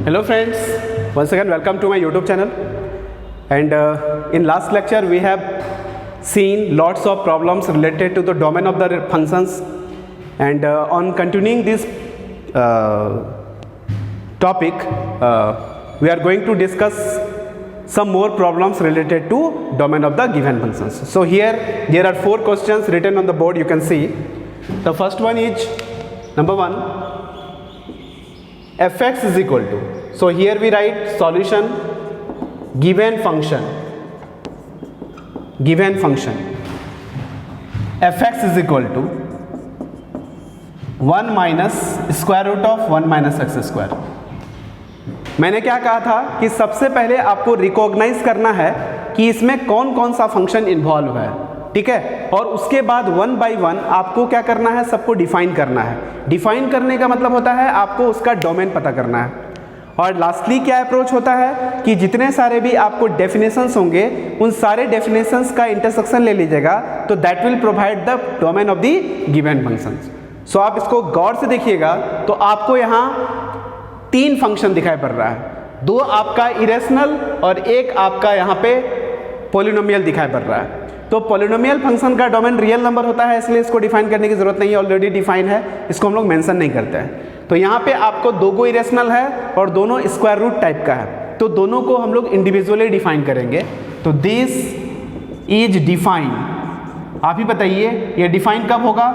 Hello friends, once again welcome to my YouTube channel. And in last lecture we have seen lots of problems related to the domain of the functions, and on continuing this topic we are going to discuss some more problems related to domain of the given functions. So here there are 4 questions written on the board, you can see. The first one is number 1, fx is equal to, so here we write solution given function fx is equal to 1 minus square root of 1 minus x square. मैंने क्या कहा था कि सबसे पहले आपको recognise करना है कि इसमें कौन कौन सा फंक्शन इन्वॉल्व है, ठीक है, और उसके बाद 1 बाय 1 आपको क्या करना है, सबको डिफाइन करना है. डिफाइन करने का मतलब होता है आपको उसका डोमेन पता करना है. और लास्टली क्या अप्रोच होता है कि जितने सारे भी आपको डेफिनेशंस होंगे उन सारे डेफिनेशंस का इंटरसेक्शन ले लीजिएगा, तो that will provide the domain of the given functions. So आप इसको गौर से देखिएगा तो आपको यहाँ 3 फंक्शन दिखाई पड़ रहा है, 2 आपका इरेशनल और एक आपका यहाँ पे पॉलिनोमियल दिखाई पड़ रहा है. तो पॉलिनोमियल फंक्शन का डोमेन रियल नंबर होता है, इसलिए इसको डिफाइन करने की जरूरत नहीं है, ऑलरेडी डिफाइन है, इसको हम लोग मेंशन नहीं करते हैं. तो यहाँ पे आपको 2 इरेशनल है और दोनों स्क्वायर रूट टाइप का है, तो दोनों को हम लोग इंडिविजुअली डिफाइन करेंगे. तो दिस इज डिफाइन, आप ही बताइए ये डिफाइन कब होगा,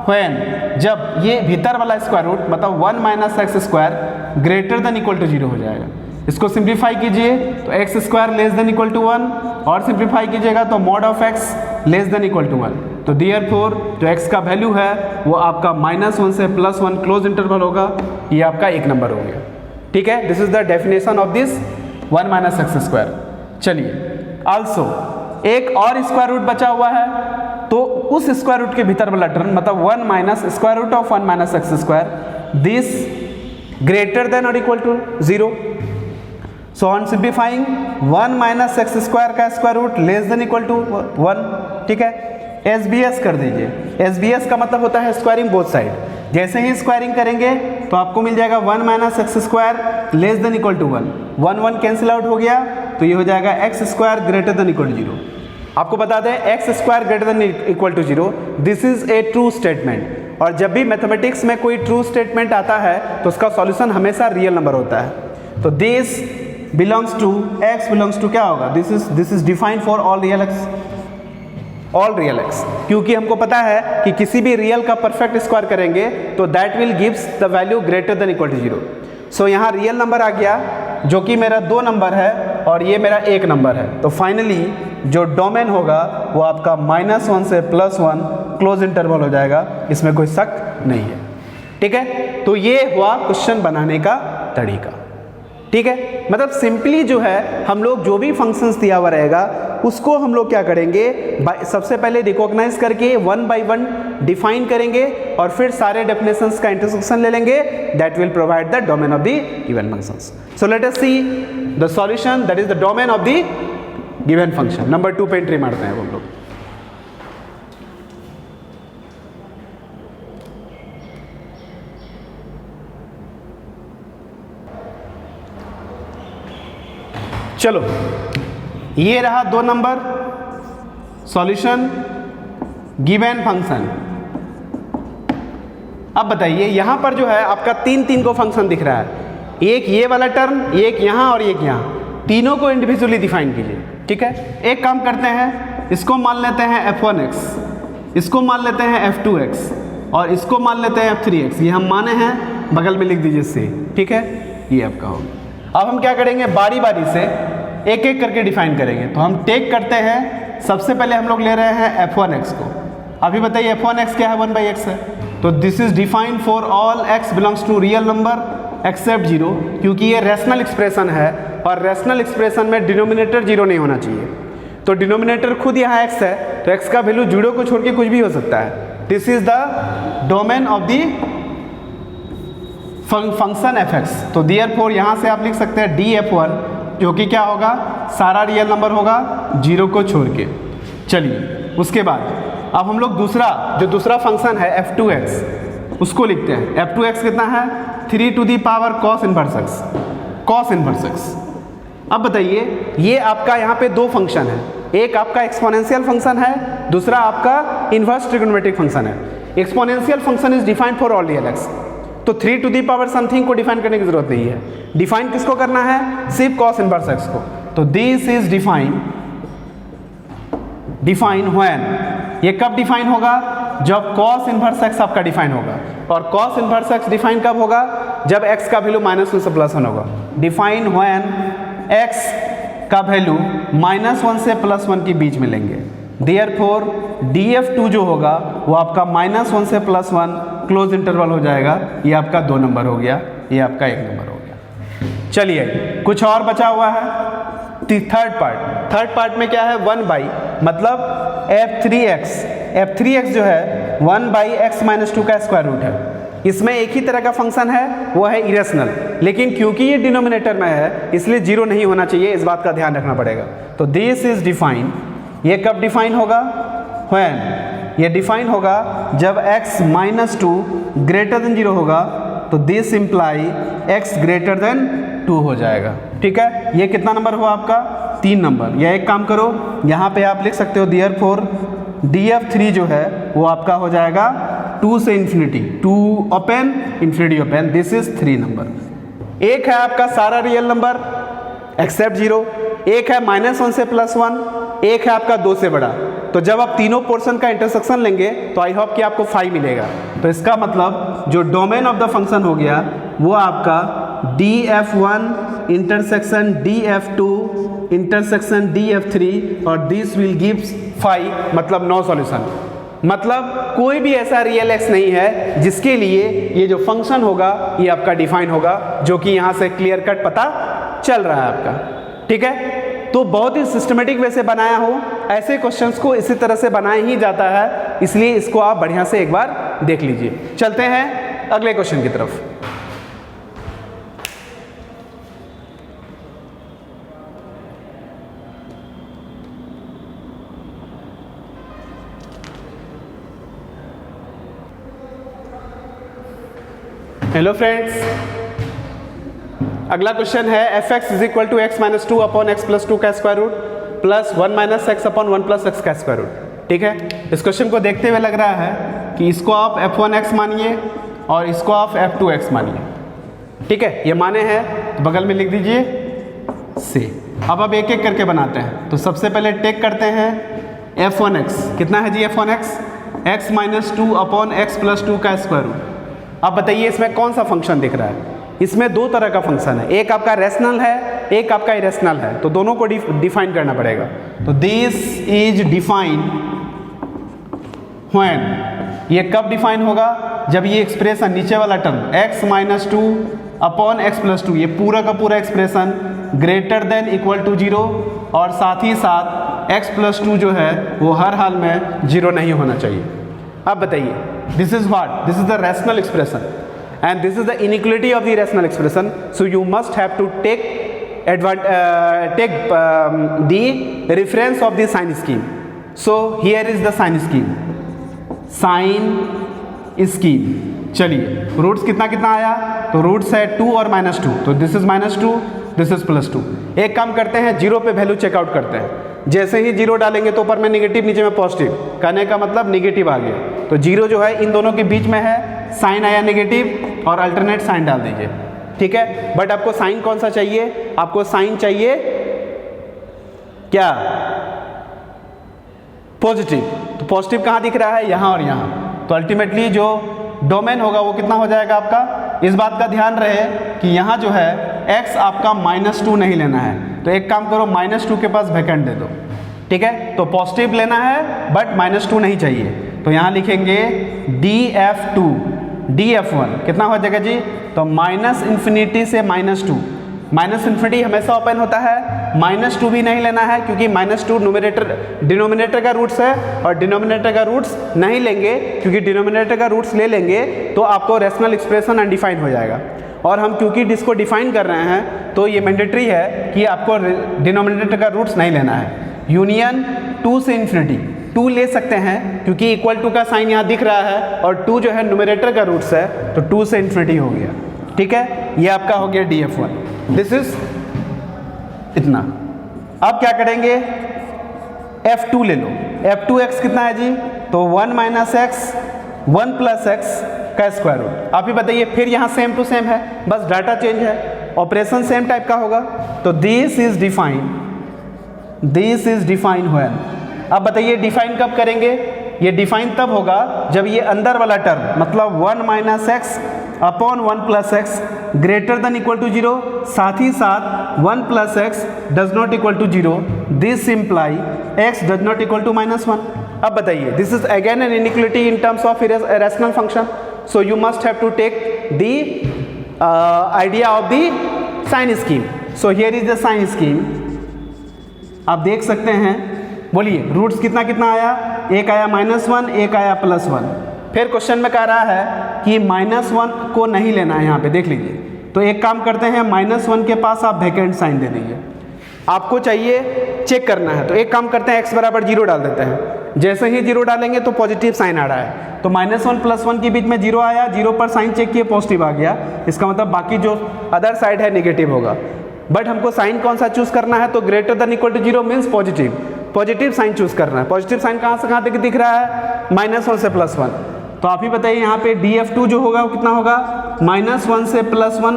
व्हेन, जब ये भीतर वाला स्क्वायर रूट मतलब 1 minus x square greater than equal to 0 हो जाएगा. इसको सिंप्लीफाई कीजिए तो x square less than equal to 1, और सिंप्लीफाई कीजिएगा तो mod of x less than equal to 1. तो देयरफॉर जो एक्स का वैल्यू है वो आपका -1 से +1 क्लोज इंटरवल होगा, ये आपका एक नंबर हो गया, ठीक है. This is the definition of this 1 minus x square. चलिए आल्सो एक और स्क्वायर रूट बचा हुआ है, तो उस स्क्वायर रूट के भीतर वाला टर्म मतलब 1 minus square root of 1 minus x square, this greater than और equal to 0. So on simplifying 1 minus x square का square root less than equal to 1, ठीक है. एसबीएस कर दीजिए. एसबीएस का मतलब होता है स्क्वायरिंग बोथ साइड. जैसे ही स्क्वायरिंग करेंगे तो आपको मिल जाएगा 1 minus x square less than equal to 1, 1 cancel out हो गया, तो ये हो जाएगा x square greater than equal to 0. आपको बता दें x square greater than equal to 0, this is a true statement. और जब भी मैथमेटिक्स में कोई ट्रू स्टेटमेंट आता है तो उसका सॉल्यूशन हमेशा रियल नंबर होता है. तो this belongs to, x belongs to क्या होगा, this is defined for all real x, क्योंकि हमको पता है कि किसी भी रियल का परफेक्ट स्क्वायर करेंगे तो that will gives the value greater than equal to 0. So यहाँ रियल नंबर आ गया जो कि मेरा 2 नंबर है और ये मेरा 1 नंबर है. तो फाइनली जो डोमेन होगा वो आपका -1 से +1 क्लोज इंटरवल हो जाएगा, इसमें कोई शक नहीं है, ठीक है. तो ये हुआ क्वेश्चन बनाने का तरीका, ठीक है. मतलब सिंपली जो है हम लोग जो भी फंक्शंस दिया हुआ रहेगा उसको हम लोग क्या करेंगे, सबसे पहले रिकॉग्नाइज करके 1 बाय 1 डिफाइन करेंगे और फिर सारे डेफिनेशंस का इंटरसेक्शन ले लेंगे, that will provide the domain of the given functions. So let us see the solution, that is the domain of the given function. Number 2 पे एंट्री मारते हैं हम लोग. चलो ये रहा 2 नंबर सॉल्यूशन गिवन फंक्शन. अब बताइए यहां पर जो है आपका 3 को फंक्शन दिख रहा है, एक ये वाला टर्म, एक यहां और एक यहां, तीनों को इंडिविजुअली डिफाइन कीजिए, ठीक है. एक काम करते हैं, इसको मान लेते हैं f1x, इसको मान लेते हैं f2x और इसको मान लेते हैं f3x. ये हम माने हैं, बगल में लिख दीजिए से, ठीक है. ये आपका होगा. अब हम क्या करेंगे, बारी बारी से एक एक करके डिफाइन करेंगे. तो हम टेक करते हैं, सबसे पहले हम लोग ले रहे हैं f1x को. अभी बताइए f1x क्या है, 1/x है. तो this is defined for all x belongs to real number except 0, क्योंकि ये रैशनल एक्सप्रेशन है और रैशनल एक्सप्रेशन में डिनोमिनेटर 0 नहीं होना चाहिए. तो डिनोमिनेटर खुद यहाँ x है, तो x का वैल्यू 0 को छोड़ के कुछ भी हो सकता है. This is the domain of the function fx. तो देयरफॉर यहाँ से आप लिख सकते हैं df1, जो कि क्या होगा, सारा रियल नंबर होगा 0 को छोड़ के. चलिए उसके बाद अब हम लोग दूसरा फंक्शन है f2x, उसको लिखते हैं. f2x कितना है, 3 to the power cos inverse x. Cos inverse x. अब बताइए, ये आपका यहाँ पे दो फंक्शन है, एक आपका एक्सपोनेंशियल फंक्शन है, दूसरा आपका इनवर्स ट्रिग्नोमेट्रिक फंक्शन है। Exponential function is defined for all real x, तो 3 टू दी पावर समथिंग को डिफाइन करने की जरूरत नहीं है। डिफाइन किसको करना है? सिर्फ कॉस इनवर्स एक्स को। तो दिस इज डिफाइन व्हेन, ये कब डिफाइन होगा? जब कॉस इनवर्स एक्स आपका डिफाइन होगा। और कॉस इनवर्स एक्स डिफाइन कब होगा? जब एक्स का वैल्यू -1 से +1 होगा। डिफाइन व्हेन एक्स का वैल्यू -1 से +1 के बीच में लेंगे। देयरफॉर DF2 जो होगा वो आपका -1 से +1 क्लोज इंटरवल हो जाएगा। ये आपका 2 नंबर हो गया, ये आपका 1 नंबर हो गया। चलिए कुछ और बचा हुआ है। थर्ड पार्ट में क्या है? 1/, मतलब f3x जो है 1/x-2 का स्क्वायर रूट है। इसमें एक ही तरह का फंक्शन है, वो है इरेशनल, लेकिन क्योंकि ये डिनोमिनेटर में है इसलिए 0 नहीं होना चाहिए, इस बात का ध्यान रखना पड़ेगा। तो दिस इज डिफाइन, ये कब डिफाइन होगा? व्हेन, ये डिफाइन होगा जब x-2 ग्रेटर देन 0 होगा, तो this imply x greater than 2 हो जाएगा। ठीक है, ये कितना नंबर हुआ आपका? 3 नंबर। या एक काम करो, यहाँ पे आप लिख सकते हो देयरफॉर DF3 जो है वो आपका हो जाएगा 2 से infinity, 2 open infinity open, this is 3 number. एक है आपका सारा रियल नंबर एक्सेप्ट 0, एक है -1 से +1, एक है आपका 2 से बड़ा। तो जब आप तीनों पोर्शन का इंटरसेक्शन लेंगे तो आई होप कि आपको 5 मिलेगा। तो इसका मतलब जो डोमेन ऑफ द फंक्शन हो गया वो आपका DF1 intersection DF2 intersection DF3 और दिस विल गिव्स 5, मतलब नो सॉल्यूशन। मतलब कोई भी ऐसा रियल एक्स नहीं है जिसके लिए ये जो फंक्शन होगा ये आपका डिफाइन होगा, जो कि यहाँ से क्लियर कट पता चल रहा है आपका। ठीक है, तो बहुत ही सिस्टमेटिक वे से बनाया हो, ऐसे क्वेश्चंस को इसी तरह से बनाया ही जाता है, इसलिए इसको आप बढ़िया से एक बार देख लीजिए। चलते हैं अगले क्वेश्चन की तरफ। हेलो फ्रेंड्स, अगला क्वेश्चन है fx is equal to x-2 upon x+2 का square root plus 1 - x upon 1 + x का स्क्वायर रूट। ठीक है, इस क्वेश्चन को देखते हुए लग रहा है कि इसको आप f1x मानिए और इसको आप f2x मानिए। ठीक है, ये माने हैं तो बगल में लिख दीजिए से। अब एक एक करके बनाते हैं। तो सबसे पहले टेक करते हैं f1x, कितना है जी f1x? x-2 अपॉन x+2 का स्क्वायर रूट। अब बताइए इसमें कौन सा फंक्शन दिख रहा है? इसमें दो तरह का फंक्शन है, एक आपका रैशनल है, एक आपका इरेशनल है, तो दोनों को डिफाइन करना पड़ेगा। तो दिस इज डिफाइन व्हेन, ये कब डिफाइन होगा? जब ये एक्सप्रेशन नीचे वाला टर्म x-2 अपॉन x+2 ये पूरा का पूरा expression greater than equal to 0 और साथ ही साथ x+2 जो है वो हर हाल में 0 नहीं होना चाहिए। अब बताइए, this is what? This is the rational expression and this is the inequality of the rational expression, so you must have to take the reference of the sign scheme. So here is the sign scheme, चलिए roots कितना कितना आया? तो roots है 2 और -2, तो this is -2, this is +2। एक काम करते हैं, 0 पे वैल्यू चेकआउट करते हैं। जैसे ही 0 डालेंगे तो ऊपर में नेगेटिव, नीचे में पॉजिटिव, कहने का मतलब नेगेटिव आ गया। तो 0 जो है इन दोनों के बीच में है, साइन आया नेगेटिव और अल्टरनेट साइन डाल दीजिए। ठीक है, बट आपको साइन कौन सा चाहिए? आपको साइन चाहिए क्या? पॉजिटिव। तो पॉजिटिव कहाँ दिख रहा है? यहाँ और यहाँ। तो अल्टीमेटली जो डोमेन होगा वो कितना हो जाएगा आपका? इस बात का ध्यान रहे कि यहाँ जो है x आपका -2 नहीं लेना है, तो एक काम करो -2 के पास वैकेंट दे दो। ठीक है, तो पॉजिटिव लेना है बट -2 नहीं चाहिए, तो यहाँ लिखेंगे DF2 DF1 कितना हो जाएगा जी? तो -∞ से -2, -∞ हमेशा ओपन होता है, -2 भी नहीं लेना है क्योंकि -2 डिनोमिनेटर का रूट्स है और डिनोमिनेटर का रूट्स नहीं लेंगे क्योंकि डिनोमिनेटर का रूट्स ले लेंगे तो आपको रैशनल एक्सप्रेशन अनडिफाइंड हो जाएगा। और हम क्योंकि इसको डिफाइन कर रहे हैं तो ये मैंडेटरी है कि आपको डिनोमिनेटर का रूट्स नहीं लेना है। यूनियन 2 से इन्फिनिटी 2 ले सकते हैं क्योंकि इक्वल टू का साइन यहाँ दिख रहा है और 2 जो है न्यूमरेटर का रूट्स है, तो 2 से इन्फिनिटी हो गया। ठीक है, ये आपका हो गया df1, दिस इज इतना। अब क्या करेंगे, f2 ले लो, f2x कितना है जी, तो 1 माइनस एक्स 1 प्लस एक्स का स्क्वायर रूट। आप ही बताइए, फिर यहाँ सेम टू सेम है, बस डाटा चेंज है, ऑपरेशन सेम टाइप का होगा। तो दिस इज डिफाइन व्हेन। अब बताइए डिफाइन कब करेंगे, ये डिफाइन तब होगा जब ये अंदर वाला टर्म मतलब 1 minus x upon 1 plus x greater than equal to 0, साथ ही साथ 1 plus x does not equal to 0, this imply x does not equal to -1। अब बताइए, this is again an inequality in terms of rational function, so you must have to take the idea of the sign scheme. So here is the sign scheme, आप देख सकते हैं, बोलिए roots कितना कितना आया, एक आया -1, एक आया +1। फिर क्वेश्चन में कह रहा है कि -1 को नहीं लेना है, यहाँ पे देख लीजिए। तो एक काम करते हैं, -1 के पास आप वैकेंट साइन दे दीजिए, आपको चाहिए चेक करना है। तो एक काम करते हैं, x बराबर 0 डाल देते हैं, जैसे ही 0 डालेंगे तो पॉजिटिव साइन आ रहा है, तो -1 + 1 के बीच में 0 आया, 0 पर साइन चेक किए पॉजिटिव आ गया, इसका मतलब बाकी जो अदर साइड है नेगेटिव होगा। बट हमको साइन कौन सा चूज करना है, तो greater than equal to 0 means positive sign choose करना है। पॉजिटिव साइन कहाँ से कहाँ तक दिख रहा है, -1 से +1। तो आप ही बताइए यहाँ पे df2 जो होगा वो कितना होगा, -1 से +1।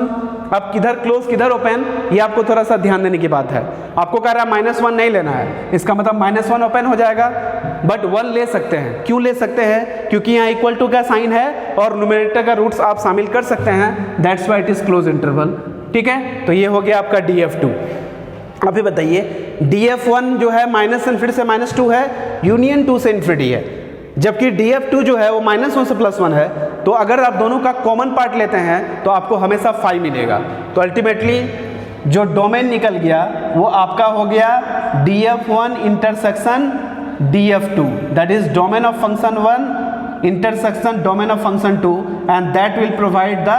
अब किधर क्लोज किधर ओपन, ये आपको थोड़ा सा ध्यान देने की बात है। आपको कह रहा है -1 नहीं लेना है, इसका मतलब -1 ओपन हो जाएगा, बट 1 ले सकते हैं। क्यों ले सकते हैं, क्योंकि यहाँ इक्वल टू का साइन है और न्यूमरेटर का रूट्स आप शामिल कर सकते हैं, that's why it is close interval. ठीक है, तो ये हो गया आपका df2। अभी बताइए df1 जो है -∞ से -2 है, यूनियन 2 से इन्फिनिटी है, जबकि df2 जो है वो -1 से +1 है। तो अगर आप दोनों का कॉमन पार्ट लेते हैं तो आपको हमेशा 5 मिलेगा। तो अल्टीमेटली जो डोमेन निकल गया वो आपका हो गया df1 intersection df2, that is domain of function 1 intersection domain of function 2, and that will provide the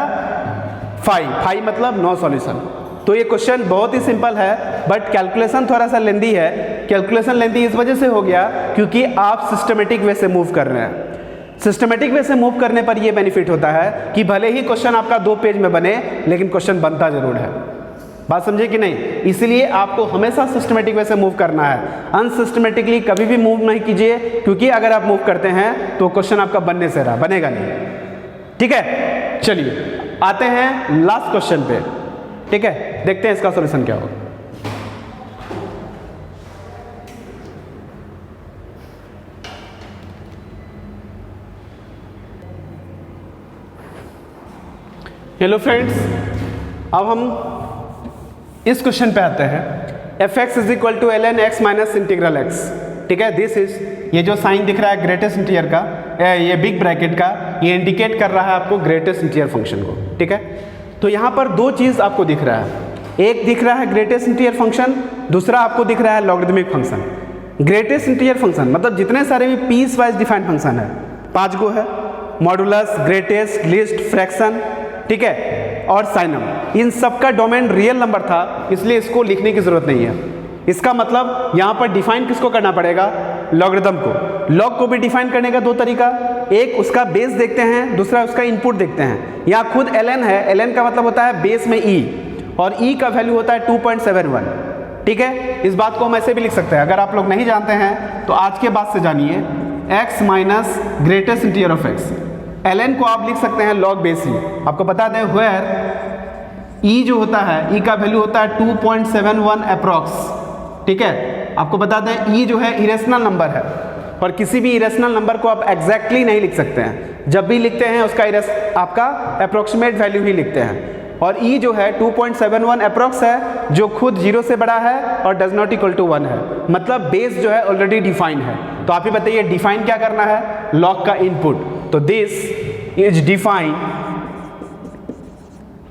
5 मतलब नो सॉल्यूशन। तो ये क्वेश्चन बहुत ही सिंपल है, बट कैलकुलेशन थोड़ा सा लेंदी है। कैलकुलेशन लेंदी इस वजह से हो गया क्योंकि आप सिस्टमेटिक वे से मूव कर रहे हैं। सिस्टमेटिक वे से मूव करने पर ये बेनिफिट होता है कि भले ही क्वेश्चन आपका 2 पेज में बने, लेकिन क्वेश्चन बनता जरूर है। बात समझे कि नहीं, इसलिए आपको हमेशा सिस्टमेटिक वे से मूव करना है, अनसिस्टमेटिकली कभी भी मूव नहीं कीजिए, क्योंकि अगर आप मूव करते हैं तो क्वेश्चन आपका बनने से रहा, बनेगा नहीं। ठीक है, चलिए आते हैं लास्ट क्वेश्चन पे। ठीक है, देखते हैं इसका सॉल्यूशन क्या होगा। हेलो फ्रेंड्स, अब हम इस क्वेश्चन पे आते हैं। fx is equal to ln x minus integral x। ठीक है, दिस इज, ये जो साइन दिख रहा है ग्रेटेस्ट इंटीरियर का, ये बिग ब्रैकेट का, ये इंडिकेट कर रहा है आपको ग्रेटेस्ट इंटीरियर फंक्शन को। ठीक है, तो यहाँ पर 2 चीज़ आपको दिख रहा है, एक दिख रहा है ग्रेटेस्ट इंटीरियर फंक्शन, दूसरा आपको दिख रहा है logarithmic function. Greatest interior function मतलब जितने सारे भी पीस वाइज डिफाइंड फंक्शन है, 5 गो है, मॉडुलस, ग्रेटेस्ट, लिस्ट, फ्रैक्शन, ठीक है, और साइनम। इन सब का डोमेन रियल नंबर था, इसलिए इसको लिखने की जरूरत नहीं है। इसका मतलब यहाँ पर डिफाइन किसको करना पड़ेगा, लॉगरिथम को। लॉग को भी डिफाइन करने का 2 तरीका, एक उसका बेस देखते हैं, दूसरा उसका इनपुट देखते हैं। यहाँ खुद ln है, ln का मतलब होता है बेस में e, और e का वैल्यू होता है 2.71। ठीक है, इस बात को हम ऐसे भी लिख सकते हैं, अगर आप लोग नहीं जानते हैं तो आज के बाद से जानिए, x minus greatest interior of x। ln को आप लिख सकते हैं लॉग बेस e। आपको बता दें वेयर e जो होता है, e का वैल्यू होता है 2.71 अप्रॉक्स। ठीक है, आपको बता दें e जो है इरेशनल नंबर है, और किसी भी इरेशनल नंबर को आप एग्जैक्टली नहीं लिख सकते हैं, जब भी लिखते हैं उसका आपका अप्रोक्सीमेट वैल्यू ही लिखते हैं। और e जो है 2.71 अप्रॉक्स है, जो खुद 0 से बड़ा है और डज नॉट इक्वल टू 1 है, मतलब बेस जो है ऑलरेडी डिफाइन है। तो आप ही बताइए डिफाइन क्या करना है, लॉग का इनपुट। तो दिस इज डिफाइन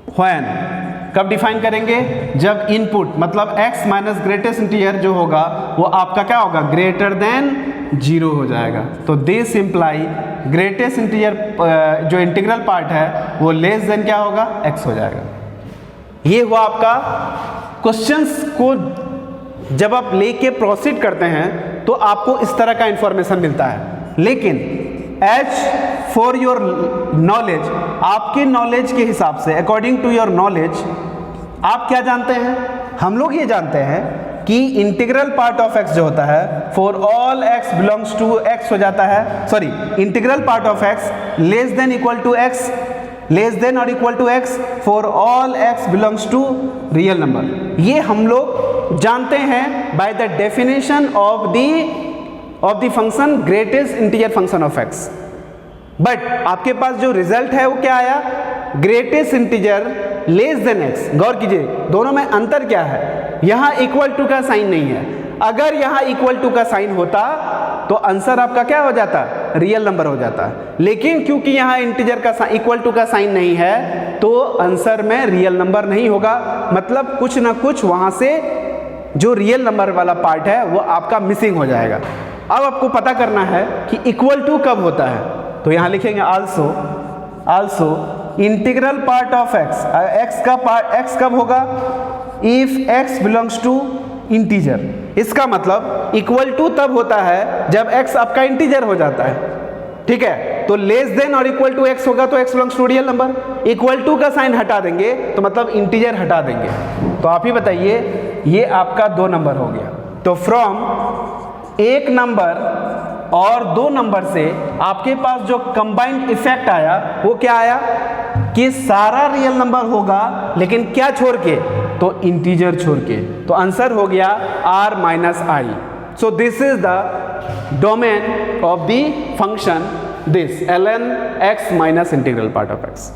व्हेन, कब डिफाइन करेंगे, जब इनपुट मतलब x माइनस ग्रेटेस्ट इंटीरियर जो होगा वो आपका क्या होगा, ग्रेटर देन 0 हो जाएगा। तो दिस इम्प्लाई ग्रेटेस्ट इंटीरियर जो इंटीग्रल पार्ट है वो लेस देन क्या होगा, x हो जाएगा। ये हुआ आपका क्वेश्चंस को जब आप लेके प्रोसीड करते हैं तो आपको इस तरह का इंफॉर्मेशन मिलता है। लेकिन एज फॉर योर नॉलेज, आपके नॉलेज के हिसाब से, अकॉर्डिंग टू योर नॉलेज, आप क्या जानते हैं? हम लोग ये जानते हैं कि इंटीग्रल पार्ट ऑफ x जो होता है for all x belongs to x हो जाता है, sorry, integral part of x less than equal to x, less than और equal to x for all x belongs to real number. ये हम लोग जानते हैं by the definition of the function greatest integer function of x। But आपके पास जो result है वो क्या आया? Greatest integer less than x। गौर कीजिए, दोनों में अंतर क्या है? यहां इक्वल टू का साइन नहीं है। अगर यहां इक्वल टू का साइन होता तो आंसर आपका क्या हो जाता? रियल नंबर हो जाता। लेकिन क्योंकि यहां इंटीजर का इक्वल टू का साइन नहीं है तो आंसर में रियल नंबर नहीं होगा। मतलब कुछ ना कुछ वहां से जो रियल नंबर वाला पार्ट है वो आपका मिसिंग हो जाएगा। अब आपको पता करना है कि इक्वल टू कब होता है, तो यहां लिखेंगे also integral part of x का पार्ट x कब होगा? If x belongs to integer. इसका मतलब इक्वल टू तब होता है जब x आपका इंटीजर हो जाता है, ठीक है। तो लेस देन और इक्वल टू x होगा तो x belongs to real number. Equal to का साइन हटा देंगे तो मतलब इंटीजर हटा देंगे। तो आप ही बताइए, ये आपका 2 नंबर हो गया। तो फ्रॉम एक नंबर और 2 नंबर से आपके पास जो कंबाइंड इफेक्ट आया वो क्या आया कि सारा रियल नंबर होगा, लेकिन क्या छोड़ के? तो इंटीजर छोड़ के। तो आंसर हो गया r minus I. So this is the domain of the function this ln x minus integral part of x।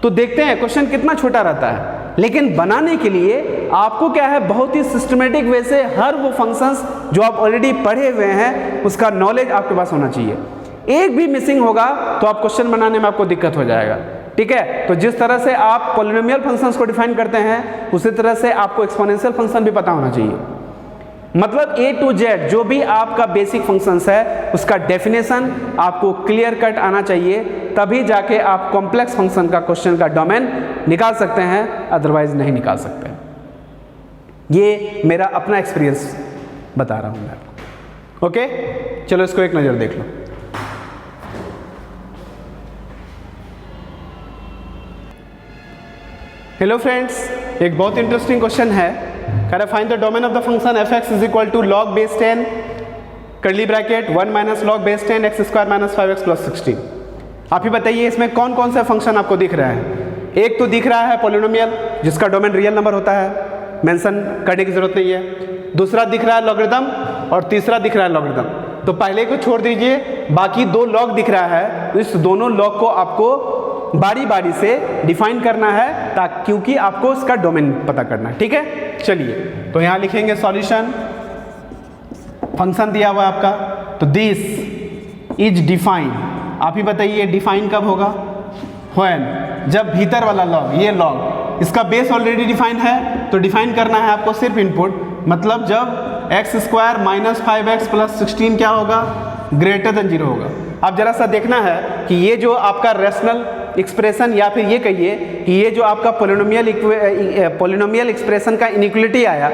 तो देखते हैं क्वेश्चन कितना छोटा रहता है, लेकिन बनाने के लिए आपको क्या है, बहुत ही सिस्टमेटिक वे से हर वो फंक्शंस जो आप ऑलरेडी पढ़े हुए हैं उसका नॉलेज आपके पास होना चाहिए। एक भी मिसिंग होगा तो आप क्वेश्चन बनाने में आपको दिक्कत हो जाएगा, ठीक है। तो जिस तरह से आप पॉलिनोमियल फंक्शंस को डिफाइन करते हैं उसी तरह से आपको एक्सपोनेंशियल फंक्शन भी पता होना चाहिए। मतलब A to Z जो भी आपका बेसिक फंक्शंस है उसका डेफिनेशन आपको क्लियर कट आना चाहिए, तभी जाके आप कॉम्प्लेक्स फंक्शन का क्वेश्चन का डोमेन निकाल सकते हैं, अदरवाइज नहीं निकाल सकते। ये मेरा अपना एक्सपीरियंस बता रहा हूं मैं आपको। ओके, चलो इसको एक नज़र देख लो। हेलो फ्रेंड्स, एक बहुत इंटरेस्टिंग क्वेश्चन है। कह रहा find the domain of the function f(x) is equal to log base 10 curly bracket 1 minus log base 10 x square minus 5x plus 16। आप ही बताइए इसमें कौन कौन से फंक्शन आपको दिख रहा है? एक तो दिख रहा है पॉलिनोमियल जिसका डोमेन रियल नंबर होता है, मेंशन करने की जरूरत नहीं है। दूसरा दिख रहा है लॉगरिथम और तीसरा दिख रहा है लॉगरिथम। तो पहले को छोड़ दीजिए, बाकी 2 लॉग दिख रहा है, तो इस दोनों लॉग को आपको बारी बारी से डिफाइन करना है ताकि क्योंकि आपको उसका डोमेन पता करना है, ठीक है। चलिए तो यहां लिखेंगे सॉल्यूशन, फंक्शन दिया हुआ है आपका, तो दिस इज डिफाइन। आप ही बताइए डिफाइन कब होगा? व्हेन, जब भीतर वाला लॉग, ये लॉग इसका बेस ऑलरेडी डिफाइन है तो डिफाइन करना है आपको सिर्फ इनपुट, मतलब जब x square minus 5x plus 16 क्या होगा? ग्रेटर देन 0 होगा। अब जरा सा देखना है कि ये जो आपका रेशनल एक्सप्रेशन या फिर ये कहिए कि ये जो आपका पॉलिनोमियल एक्सप्रेशन का इनइक्वलिटी आया,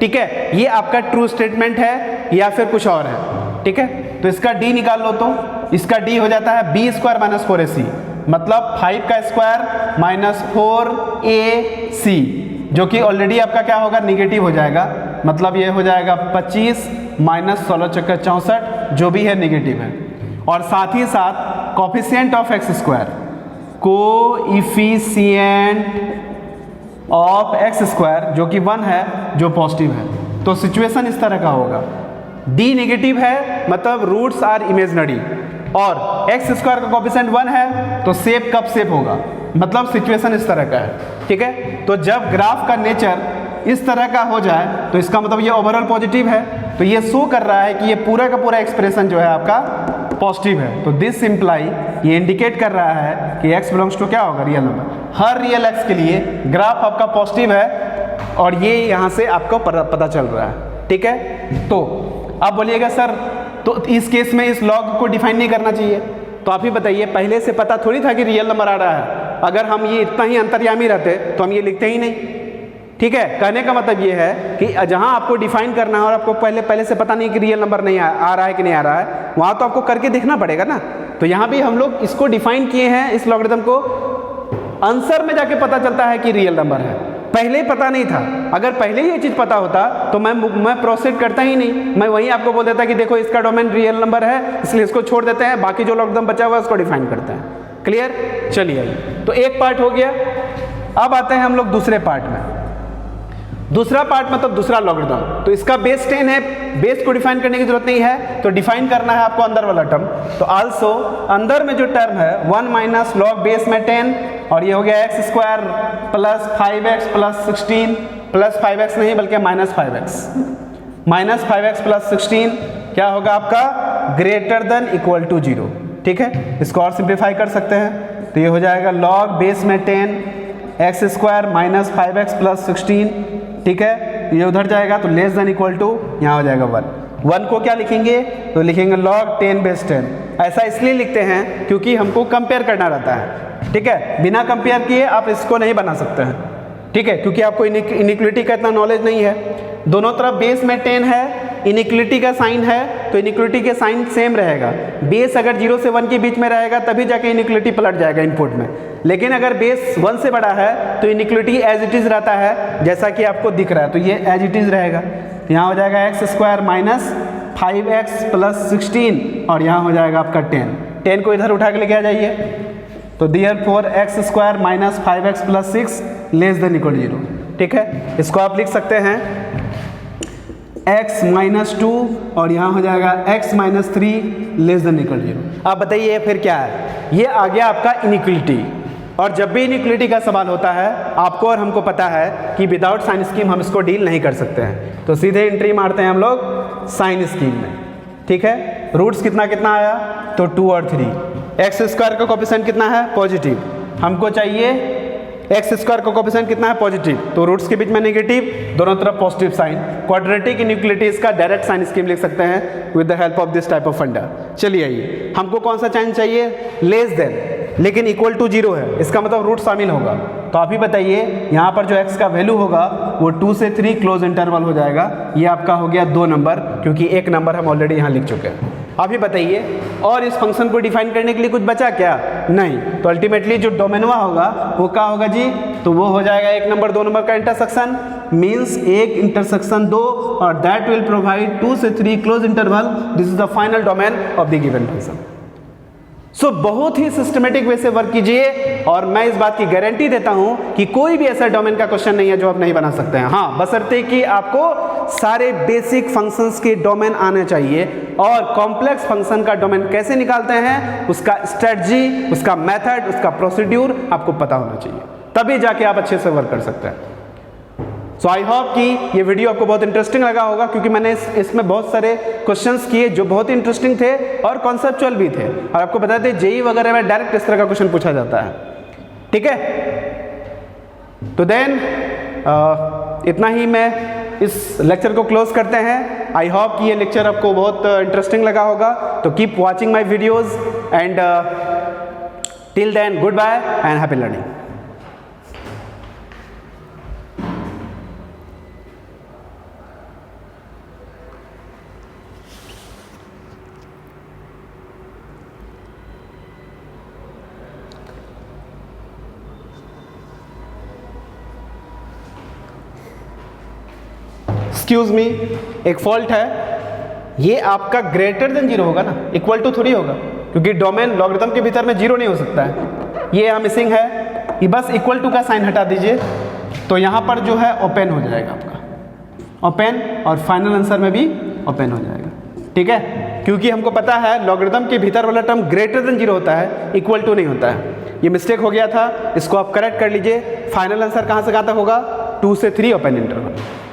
ठीक है, ये आपका ट्रू स्टेटमेंट है या फिर कुछ और है, ठीक है। तो इसका d निकाल लो, तो इसका d हो जाता है b स्क्वायर माइनस 4ac, मतलब 5 का स्क्वायर माइनस 4ac, जो कि ऑलरेडी आपका क्या होगा? निगेटिव हो जाएगा। मतलब ये हो जाएगा 25 माइनस 16 चक्कर 64, जो भी है निगेटिव है। और साथ ही साथ coefficient of x square, coefficient of x square जो कि 1 है, जो पॉजिटिव है। तो सिचुएशन इस तरह का होगा, d नेगेटिव है मतलब रूट्स आर इमेजनरी, और x स्क्वायर का कोफिशिएंट 1 है तो शेप कब शेप होगा, मतलब सिचुएशन इस तरह का है, ठीक है। तो जब ग्राफ का नेचर इस तरह का हो जाए तो इसका मतलब ये ओवरऑल पॉजिटिव है, तो ये शो कर रहा है कि ये पूरा का पूरा एक्सप्रेशन जो है आपका पॉजिटिव है। तो दिस इम्प्लाई, ये इंडिकेट कर रहा है कि x बिलोंग्स टू क्या होगा? Real number. हर रियल x के लिए ग्राफ आपका पॉजिटिव है और ये यहाँ से आपको पता चल रहा है, ठीक है। तो आप बोलिएगा सर तो इस केस में इस लॉग को डिफाइन नहीं करना चाहिए, तो आप ही बताइए, पहले से पता थोड़ी था कि रियल नंबर आ रहा है? अगर हम ये इतना ही अंतर्यामी रहते तो हम ये लिखते ही नहीं, ठीक है। कहने का मतलब ये है कि जहां आपको डिफाइन करना है और आपको पहले से पता नहीं कि रियल नंबर नहीं आ रहा है कि नहीं आ रहा है, वहां तो आपको करके देखना पड़ेगा ना। तो यहाँ भी हम लोग इसको डिफाइन किए हैं, इस लॉगरिथम को। आंसर में जाके पता चलता है कि रियल नंबर है, पहले पता नहीं था। अगर पहले ये चीज़ पता होता तो मैं प्रोसीड करता ही नहीं, मैं वहीं आपको बोल देता कि देखो इसका डोमेन रियल नंबर है, इसलिए इसको छोड़ देते हैं, बाकी जो लॉगरिथम बचा हुआ है उसको डिफाइन करते हैं। क्लियर? चलिए आइए, तो एक पार्ट हो गया। अब आते हैं हम लोग दूसरे पार्ट में। दूसरा पार्ट मतलब दूसरा लॉगरिथम, तो इसका बेस 10 है, बेस को डिफाइन करने की जरूरत नहीं है, तो डिफाइन करना है आपको अंदर वाला टर्म। तो आल्सो अंदर में जो टर्म है 1 माइनस लॉग बेस में 10, और ये हो गया x square plus 5x plus 16, plus 5x नहीं बल्कि minus 5x, minus 5x plus 16 क्या होगा आपका? Greater than equal to 0। ठीक है, इसको और सिंप्लीफाई कर सकते हैं, तो ये हो जाएगा लॉग बेस में 10 x square minus 5x plus 16। ठीक है, ये उधर जाएगा तो लेस देन इक्वल टू यहाँ हो जाएगा 1 को क्या लिखेंगे? तो लिखेंगे log 10 बेस 10। ऐसा इसलिए लिखते हैं क्योंकि हमको कंपेयर करना रहता है। ठीक है, बिना कंपेयर किए आप इसको नहीं बना सकते हैं। ठीक है, क्योंकि आपको इनिक्वलिटी का इतना नॉलेज नहीं है। दोनों तरफ बेस में 10 है, इनिक्वलिटी का साइन है, तो इनिक्वलिटी के साइन सेम रहेगा। बेस अगर 0 से 1 के बीच में रहेगा तभी जाके इनिक्वलिटी पलट जाएगा इनपुट में, लेकिन अगर बेस 1 से बड़ा है तो इनिक्वलिटी एज इट इज़ रहता है, जैसा कि आपको दिख रहा है, तो ये एज इट इज़ रहेगा। यहाँ हो जाएगा x square minus 5x plus 16, और यहाँ हो जाएगा आपका 10 को इधर उठा के लेके आ जाइए, तो therefore x square minus 5x plus 6 less than equal 0। ठीक है, इसको आप लिख सकते हैं x माइनस 2, और यहाँ हो जाएगा x minus 3 less than equal 0। आप बताइए फिर क्या है? ये आ गया आपका इनिक्वलिटी। और जब भी इनिक्वलिटी का सवाल होता है, आपको और हमको पता है कि विदाउट साइन स्कीम हम इसको डील नहीं कर सकते हैं, तो सीधे एंट्री मारते हैं हम लोग साइन स्कीम में। ठीक है, रूट्स कितना कितना आया? तो 2 और 3। एक्स स्क्वायर का कोएफिशिएंट कितना है? पॉजिटिव। हमको चाहिए एक्स स्क्वायर का कोएफिशिएंट कितना है? पॉजिटिव, तो रूट्स के बीच में नेगेटिव, दोनों तरफ पॉजिटिव साइन। क्वाड्रेटिक इनिक्वलिटी इसका डायरेक्ट साइन स्कीम लिख सकते हैं with the help of this type of फंडा। चलिए आइए, हमको कौन सा साइन चाहिए? लेस देन, लेकिन इक्वल टू 0 है, इसका मतलब रूट शामिल होगा। तो आप ही बताइए, यहाँ पर जो x का वैल्यू होगा वो 2 से 3 क्लोज इंटरवल हो जाएगा। ये आपका हो गया 2 नंबर, क्योंकि 1 नंबर हम ऑलरेडी यहाँ लिख चुके हैं। आप ही बताइए, और इस फंक्शन को डिफाइन करने के लिए कुछ बचा क्या? नहीं। तो अल्टीमेटली जो डोमेनवा होगा वो क्या होगा जी? तो वो हो जाएगा 1 नंबर 2 नंबर का इंटरसेक्शन, मीन्स 1 इंटरसेक्शन 2, और दैट विल प्रोवाइड 2 से 3 closed interval. This is the final domain of the given function. So बहुत ही सिस्टमेटिक वे से वर्क कीजिए, और मैं इस बात की गारंटी देता हूं कि कोई भी ऐसा डोमेन का क्वेश्चन नहीं है जो आप नहीं बना सकते हैं। हाँ, बशर्ते कि आपको सारे बेसिक फंक्शंस के डोमेन आने चाहिए, और कॉम्प्लेक्स फंक्शन का डोमेन कैसे निकालते हैं, उसका स्ट्रेटजी, उसका मेथड, उसका प्रोसीड्यूर आपको पता होना चाहिए, तभी जाके आप अच्छे से वर्क कर सकते हैं। सो आई होप कि ये वीडियो आपको बहुत इंटरेस्टिंग लगा होगा, क्योंकि मैंने इसमें बहुत सारे क्वेश्चंस किए जो बहुत इंटरेस्टिंग थे और कॉन्सेप्चुअल भी थे, और आपको बता दें जेईई वगैरह में डायरेक्ट इस तरह का क्वेश्चन पूछा जाता है। ठीक है, तो देन इतना ही मैं इस लेक्चर को क्लोज करते हैं। आई होप कि ये लेक्चर आपको बहुत इंटरेस्टिंग लगा होगा। तो keep watching my videos, and till then good bye and happy learning. Excuse me, एक फॉल्ट है, ये आपका ग्रेटर देन 0 होगा ना, इक्वल टू थोड़ी होगा, क्योंकि डोमेन लॉगरिथम के भीतर में 0 नहीं हो सकता है। ये यहाँ मिसिंग है, ये बस इक्वल टू का साइन हटा दीजिए, तो यहाँ पर जो है ओपन हो जाएगा आपका, ओपन, और फाइनल आंसर में भी ओपन हो जाएगा। ठीक है, क्योंकि हमको पता है लॉगरिथम के भीतर वाला टर्म ग्रेटर देन 0 होता है, इक्वल टू नहीं होता है। ये मिस्टेक हो गया था, इसको आप करेक्ट कर लीजिए। फाइनल आंसर कहाँ से कहाँ तक होगा? 2 से 3 ओपन इंटरवल।